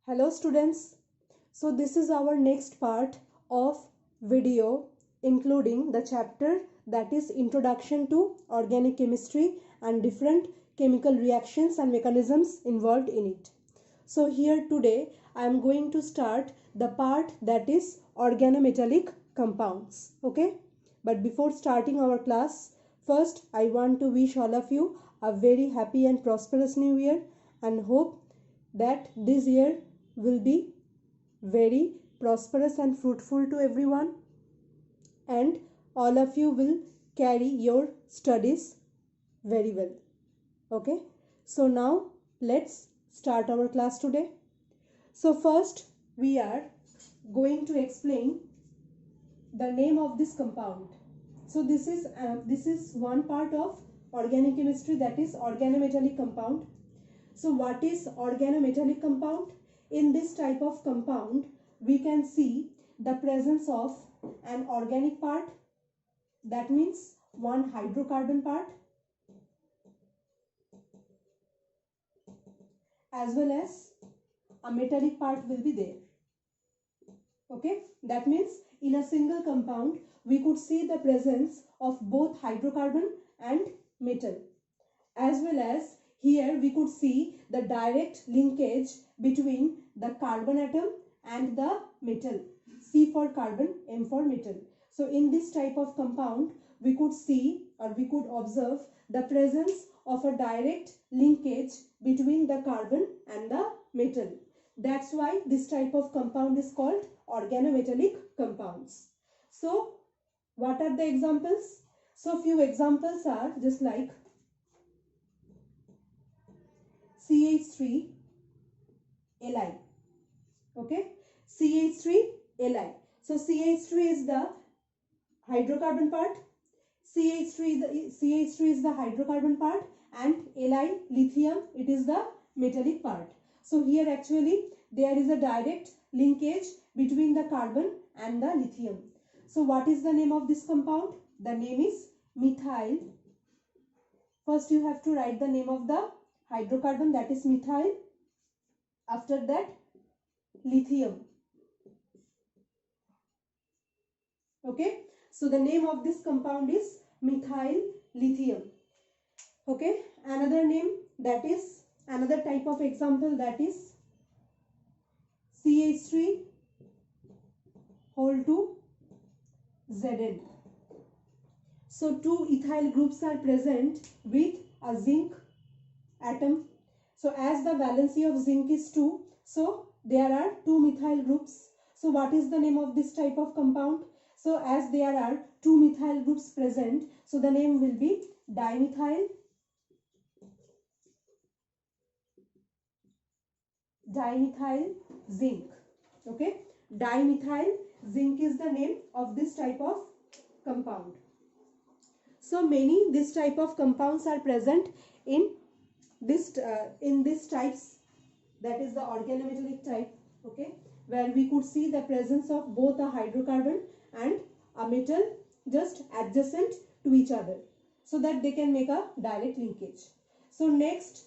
Hello students. So this is our next part of video including the chapter that is Introduction to Organic Chemistry and different chemical reactions and mechanisms involved in it. So here today I am going to start the part that is organometallic compounds. Okay? But before starting our class, first I want to wish all of you a very happy and prosperous new year and hope that this year will be very prosperous and fruitful to everyone, and all of you will carry your studies very well. Okay, so now let's start our class today. So first we are going to explain the name of this compound. So this is one part of organic chemistry, that is organometallic compound. So what is organometallic compound? In this type of compound, we can see the presence of an organic part, that means one hydrocarbon part, as well as a metallic part will be there. Okay, that means in a single compound, we could see the presence of both hydrocarbon and metal, as well as here we could see the direct linkage between the carbon atom and the metal. C for carbon, M for metal. So in this type of compound, we could see or we could observe the presence of a direct linkage between the carbon and the metal. That's why this type of compound is called organometallic compounds. So what are the examples? So few examples are just like CH3 Li. Okay, CH3 Li. So CH3 is the hydrocarbon part, CH3 is the hydrocarbon part, and Li, lithium, it is the metallic part. So here actually there is a direct linkage between the carbon and the lithium. So what is the name of this compound? The name is methyl. First you have to write the name of the hydrocarbon, that is methyl. After that, lithium. Okay, so the name of this compound is methyl lithium. Okay, another name, that is another type of example, that is CH3 whole 2 Zn. So two ethyl groups are present with a zinc atom. So as the valency of zinc is 2, so there are two methyl groups. So what is the name of this type of compound? So as there are two methyl groups present, so the name will be dimethyl zinc. Okay, dimethyl zinc is the name of this type of compound. So many this type of compounds are present in this types, that is the organometallic type. Okay, where we could see the presence of both a hydrocarbon and a metal just adjacent to each other, so that they can make a direct linkage. So next,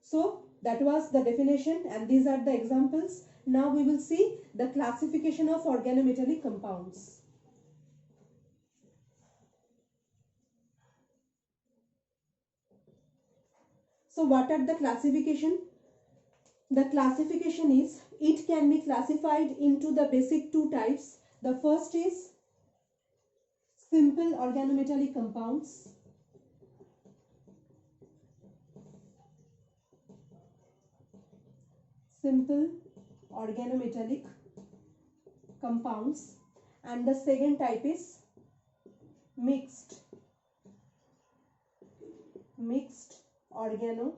so that was the definition and these are the examples. Now we will see the classification of organometallic compounds. So what are the classification? The classification is, it can be classified into the basic two types. The first is simple organometallic compounds. Simple organometallic compounds. And the second type is mixed organometallic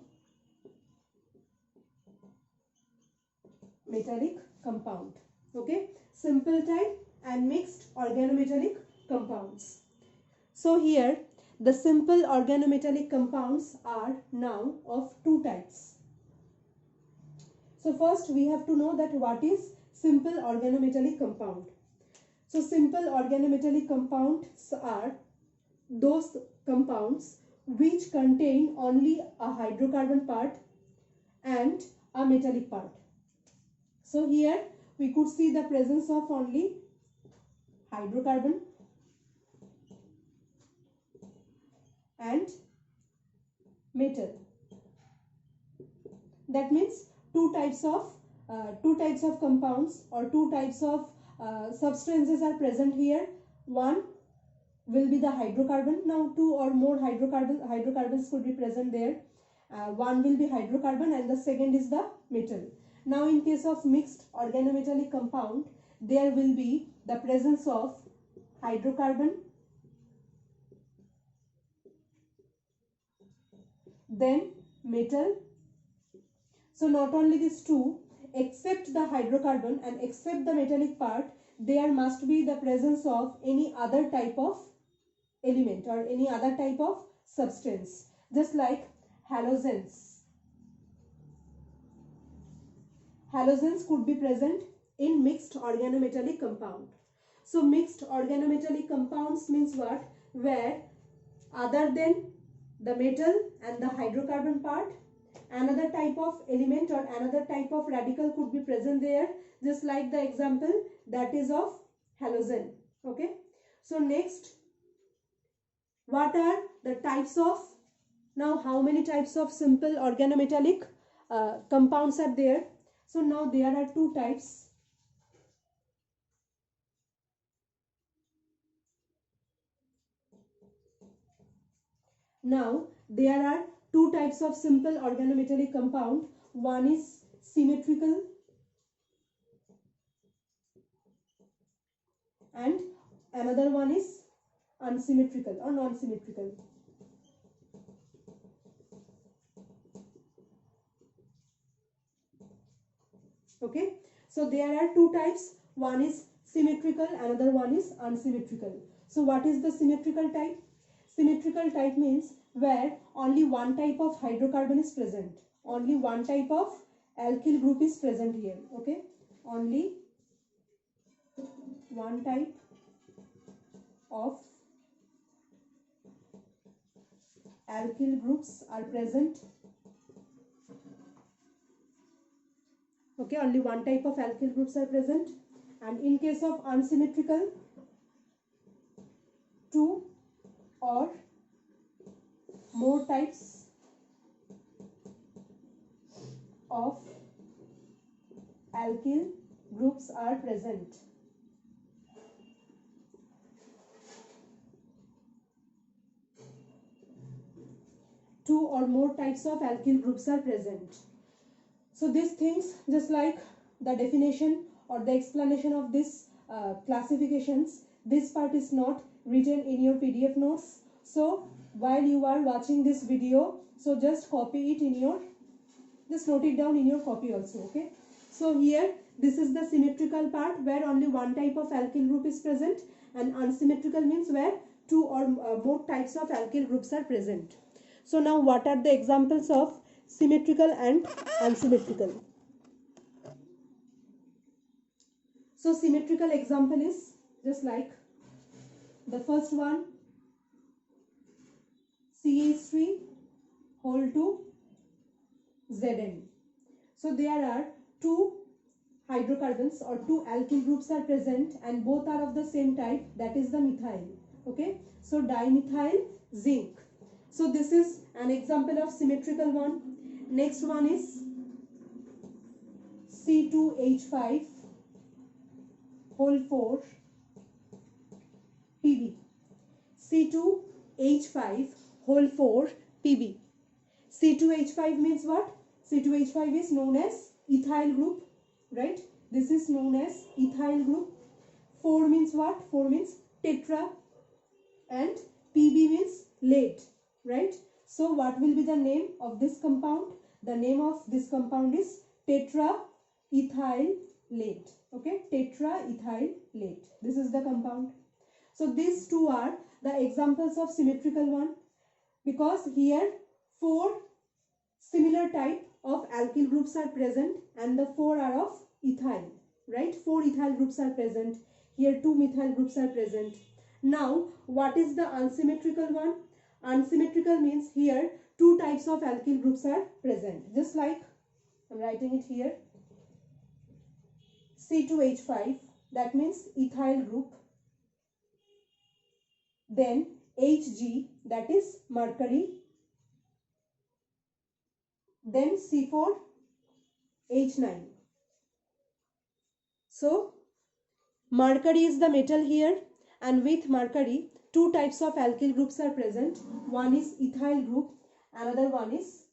compound. Okay, simple type and mixed organometallic compounds. So here the simple organometallic compounds are now of two types. So first we have to know that what is simple organometallic compound. So simple organometallic compounds are those compounds which contain only a hydrocarbon part and a metallic part. So here we could see the presence of only hydrocarbon and metal. That means two types of compounds or two types of substances are present here. One will be the hydrocarbon. Now two or more hydrocarbons could be present there. One will be hydrocarbon and the second is the metal. Now in case of mixed organometallic compound, there will be the presence of hydrocarbon, then metal. So not only these two, except the hydrocarbon and except the metallic part, there must be the presence of any other type of element or any other type of substance, just like halogens. Halogens could be present in mixed organometallic compound. So mixed organometallic compounds means what? Where other than the metal and the hydrocarbon part, another type of element or another type of radical could be present there, just like the example that is of halogen. Okay. So next, what are the types of, now how many types of simple organometallic compounds are there? So now there are two types. Now there are two types of simple organometallic compound. One is symmetrical and another one is unsymmetrical or non-symmetrical. Okay, so there are two types. One is symmetrical, another one is unsymmetrical. So what is the symmetrical type? Symmetrical type means where only one type of hydrocarbon is present, only one type of alkyl group is present here. Okay, only one type of alkyl groups are present. Okay, only one type of alkyl groups are present. And in case of unsymmetrical, two or more types of alkyl groups are present. Two or more types of alkyl groups are present. So these things, just like the definition or the explanation of this classifications, this part is not written in your PDF notes. So while you are watching this video, so just copy it in your, just note it down in your copy also. Okay. So here this is the symmetrical part where only one type of alkyl group is present, and unsymmetrical means where two or more types of alkyl groups are present. So now what are the examples of symmetrical and unsymmetrical? So symmetrical example is just like the first one, CH3 whole to Zn. So there are two hydrocarbons or two alkyl groups are present and both are of the same type, that is the methyl. Okay, so dimethyl zinc. So this is an example of symmetrical one. Next one is C2H5 whole 4 Pb. C2H5 whole 4 Pb. C2H5 means what? C2H5 is known as ethyl group, right? This is known as ethyl group. 4 means what? 4 means tetra, and Pb means lead, right? So what will be the name of this compound? The name of this compound is tetraethyl lead. Okay, tetraethyl lead. This is the compound. So these two are the examples of symmetrical one, because here 4 similar type of alkyl groups are present and the 4 are of ethyl, right? 4 ethyl groups are present. Here 2 methyl groups are present. Now what is the unsymmetrical one? Unsymmetrical means here 2 types of alkyl groups are present, just like I'm writing it here. C2H5, that means ethyl group. Then Hg, that is mercury. Then C4H9. So mercury is the metal here, and with mercury two types of alkyl groups are present. One is ethyl group, another one is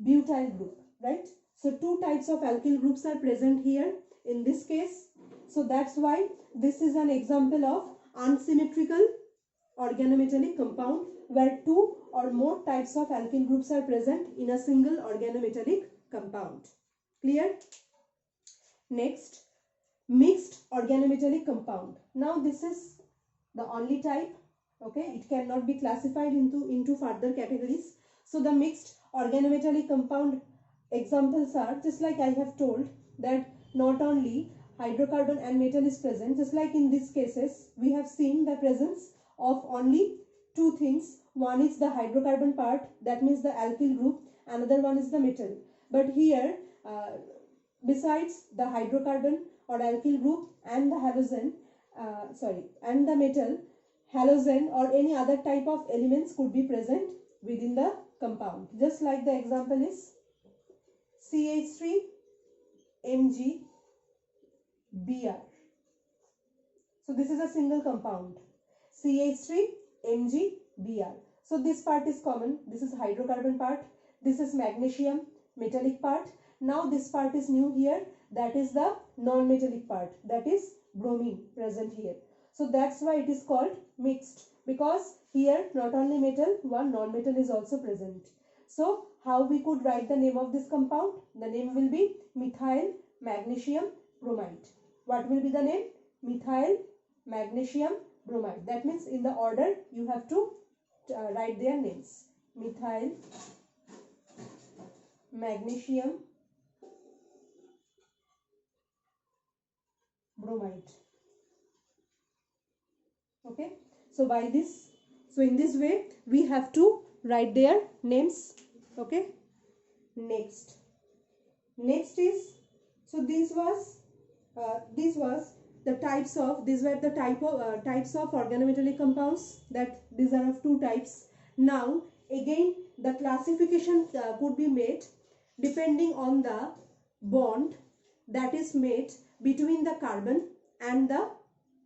butyl group, right? So two types of alkyl groups are present here in this case. So that's why this is an example of unsymmetrical organometallic compound where two or more types of alkyl groups are present in a single organometallic compound. Clear? Next, mixed organometallic compound. Now this is the only type, okay? It cannot be classified into further categories. So the mixed organometallic compound examples are, just like I have told, that not only hydrocarbon and metal is present, just like in these cases we have seen the presence of only two things. One is the hydrocarbon part, that means the alkyl group, another one is the metal. But here besides the hydrocarbon or alkyl group and the halogen, and the metal, halogen or any other type of elements could be present within the compound. Just like the example is CH3MgBr. So this is a single compound, CH3MgBr. So this part is common. This is hydrocarbon part. This is magnesium metallic part. Now this part is new here. That is the non-metallic part. That is bromine present here. So that's why it is called mixed, because here not only metal, one non-metal is also present. So how we could write the name of this compound? The name will be methyl magnesium bromide. What will be the name? Methyl magnesium bromide. That means in the order you have to write their names. Methyl magnesium bromide. Okay, so in this way we have to write their names. Okay, next is, so these were the types of organometallic compounds, that these are of two types. Now again the classification could be made depending on the bond that is made between the carbon and the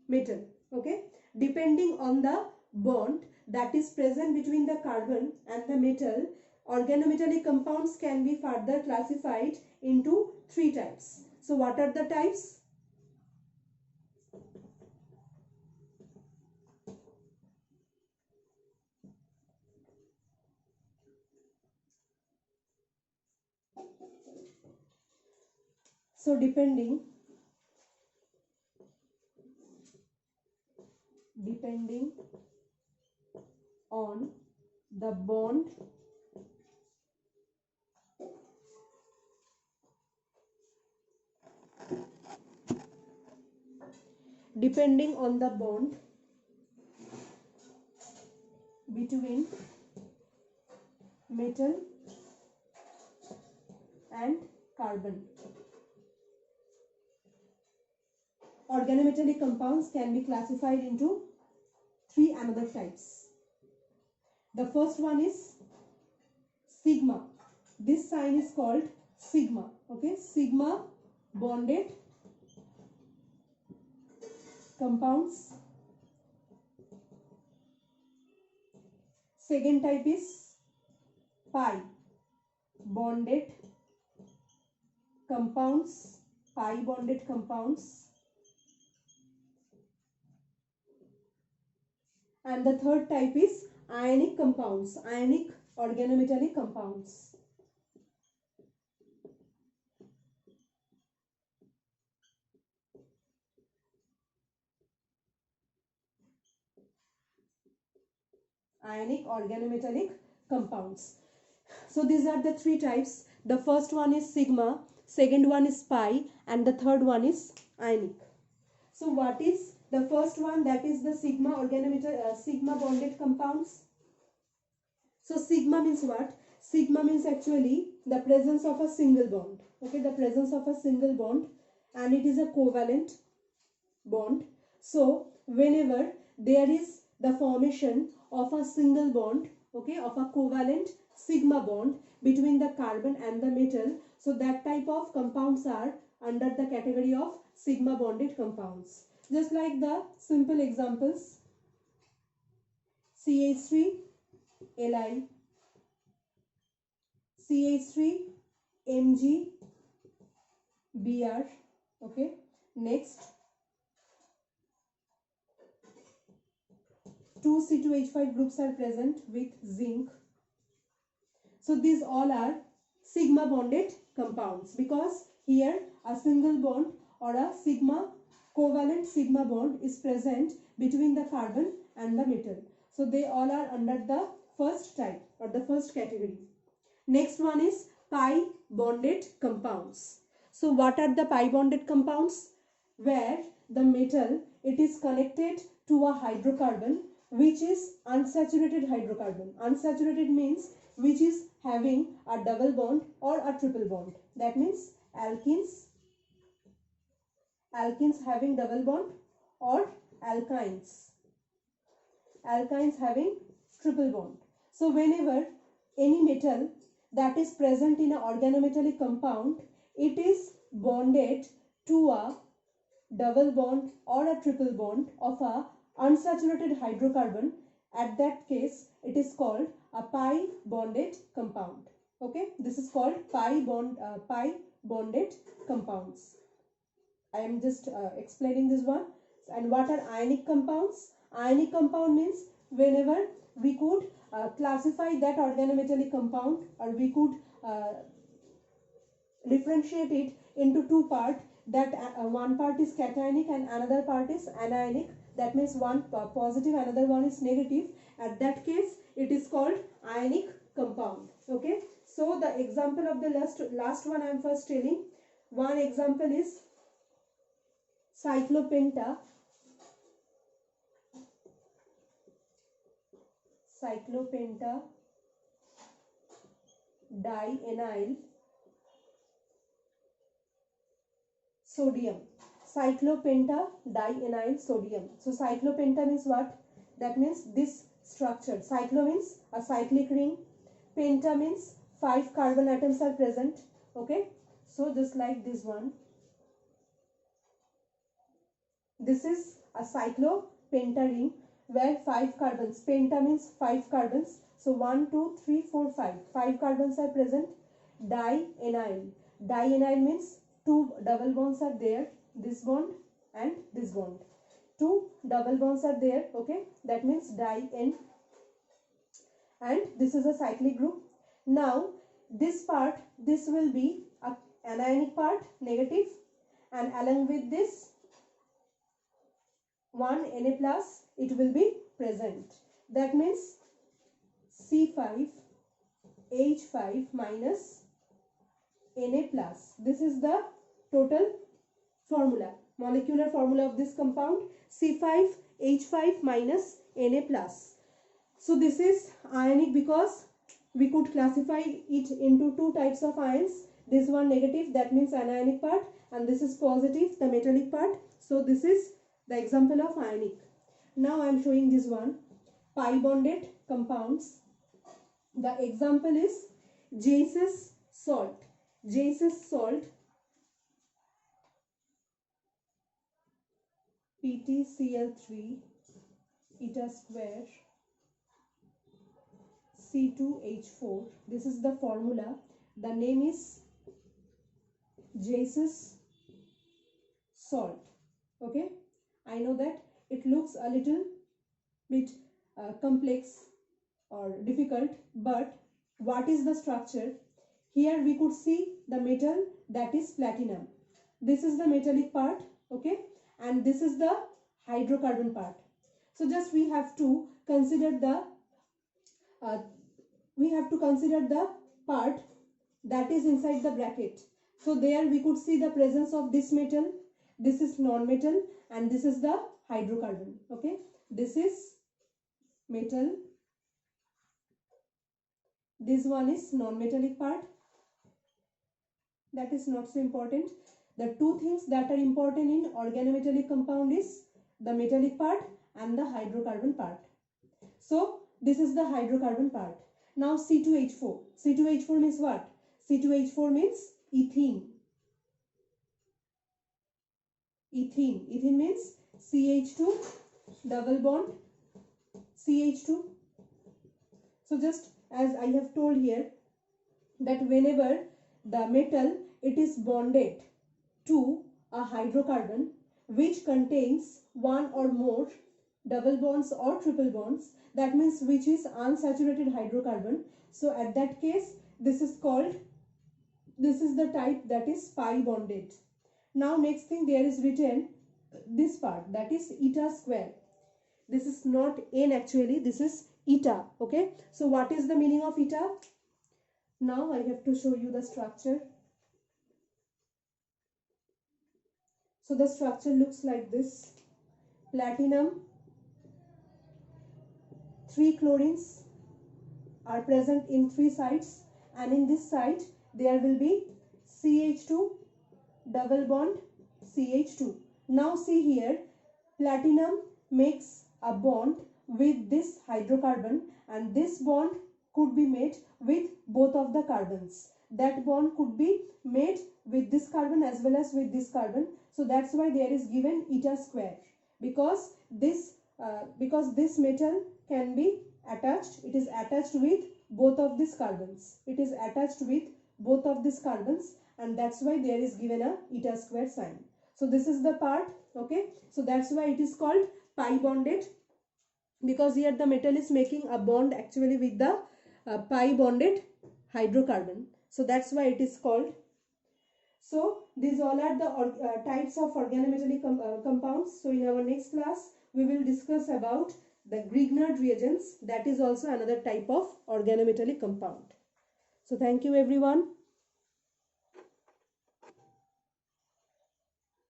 metal. Okay, depending on the bond that is present between the carbon and the metal, organometallic compounds can be further classified into three types. So what are the types? So depending on the bond between metal and carbon, organometallic compounds can be classified into three another types. The first one is sigma. This sign is called sigma. Okay, sigma bonded compounds. Second type is pi bonded compounds. Pi bonded compounds. And the third type is ionic compounds, ionic organometallic compounds. Ionic organometallic compounds. So these are the three types. The first one is sigma, second one is pi, and the third one is ionic. So what is the first one? That is the sigma sigma bonded compounds. So sigma means what? Sigma means actually the presence of a single bond. Okay, the presence of a single bond, and it is a covalent bond. So whenever there is the formation of a single bond, okay, of a covalent sigma bond between the carbon and the metal, so that type of compounds are under the category of sigma bonded compounds. Just like the simple examples, CH3 Li, CH3 Mg Br. Okay, next 2 C2H5 groups are present with zinc. So these all are sigma bonded compounds, because here a single bond or a sigma covalent sigma bond is present between the carbon and the metal. So they all are under the first type or the first category. Next one is pi bonded compounds. So what are the pi bonded compounds? Where the metal, it is connected to a hydrocarbon which is unsaturated hydrocarbon. Unsaturated means which is having a double bond or a triple bond. That means alkenes having double bond, or alkynes having triple bond. So whenever any metal that is present in an organometallic compound, it is bonded to a double bond or a triple bond of a unsaturated hydrocarbon, at that case it is called a pi bonded compound. Okay, this is called pi bonded compounds. I am just explaining this one. And what are ionic compounds? Ionic compound means whenever we could classify that organometallic compound, or we could differentiate it into two parts, that one part is cationic and another part is anionic. That means one positive, another one is negative. At that case it is called ionic compound. Okay, so the example of the last one I am first telling. One example is cyclopenta dienyl sodium. Cyclopenta dienyl sodium. So cyclopenta means what? That means this structure. Cyclo means a cyclic ring. Penta means 5 carbon atoms are present. Okay, so just like this one, this is a cyclopenta ring where 5 carbons, penta means 5 carbons, so 1 2 3 4 5 carbons are present. Dienyl means 2 double bonds are there, this bond and this bond, 2 double bonds are there. Okay, that means dien, and this is a cyclic group. Now this part, this will be a anionic part, negative, and along with this one Na plus, it will be present. That means C5H5 minus Na plus. This is the total formula, molecular formula of this compound, C5H5 minus Na plus. So this is ionic because we could classify it into two types of ions. This one negative, that means anionic part, and this is positive, the metallic part. So this is the example of ionic. Now I am showing this one, pi bonded compounds. The example is Jayce's salt. Jayce's salt, PtCl3 eta square C2H4. This is the formula. The name is Jayce's salt. Okay, I know that it looks a little bit complex or difficult, but what is the structure? Here we could see the metal, that is platinum. This is the metallic part. Okay, and this is the hydrocarbon part. So just we have to consider the part that is inside the bracket. So there we could see the presence of this metal, this is non-metal, and this is the hydrocarbon. Okay, this is metal, this one is non-metallic part, that is not so important. The two things that are important in organometallic compound is the metallic part and the hydrocarbon part. So this is the hydrocarbon part. Now C2H4. C2H4 means what? C2H4 means ethene. Ethene. Ethene means CH2 double bond CH2. So just as I have told here, that whenever the metal it is bonded to a hydrocarbon which contains one or more double bonds or triple bonds, that means which is unsaturated hydrocarbon, so at that case this is the type that is pi bonded. Now next thing, there is written this part, that is eta square. This is not n actually, this is eta. Okay, so what is the meaning of eta? Now I have to show you the structure. So the structure looks like this. Platinum, 3 chlorines are present in 3 sides, and in this side there will be CH2 double bond CH2. Now see here, platinum makes a bond with this hydrocarbon, and this bond could be made with both of the carbons. That bond could be made with this carbon as well as with this carbon. So that's why there is given eta square, because this metal can be attached. It is attached with both of these carbons. It is attached with both of these carbons, and that's why there is given a eta square sign. So this is the part. Okay, so that's why it is called pi bonded, because here the metal is making a bond actually with the pi bonded hydrocarbon. So that's why it is called. So these all are the types of organometallic compounds. So in our next class we will discuss about the Grignard reagents. That is also another type of organometallic compound. So thank you everyone.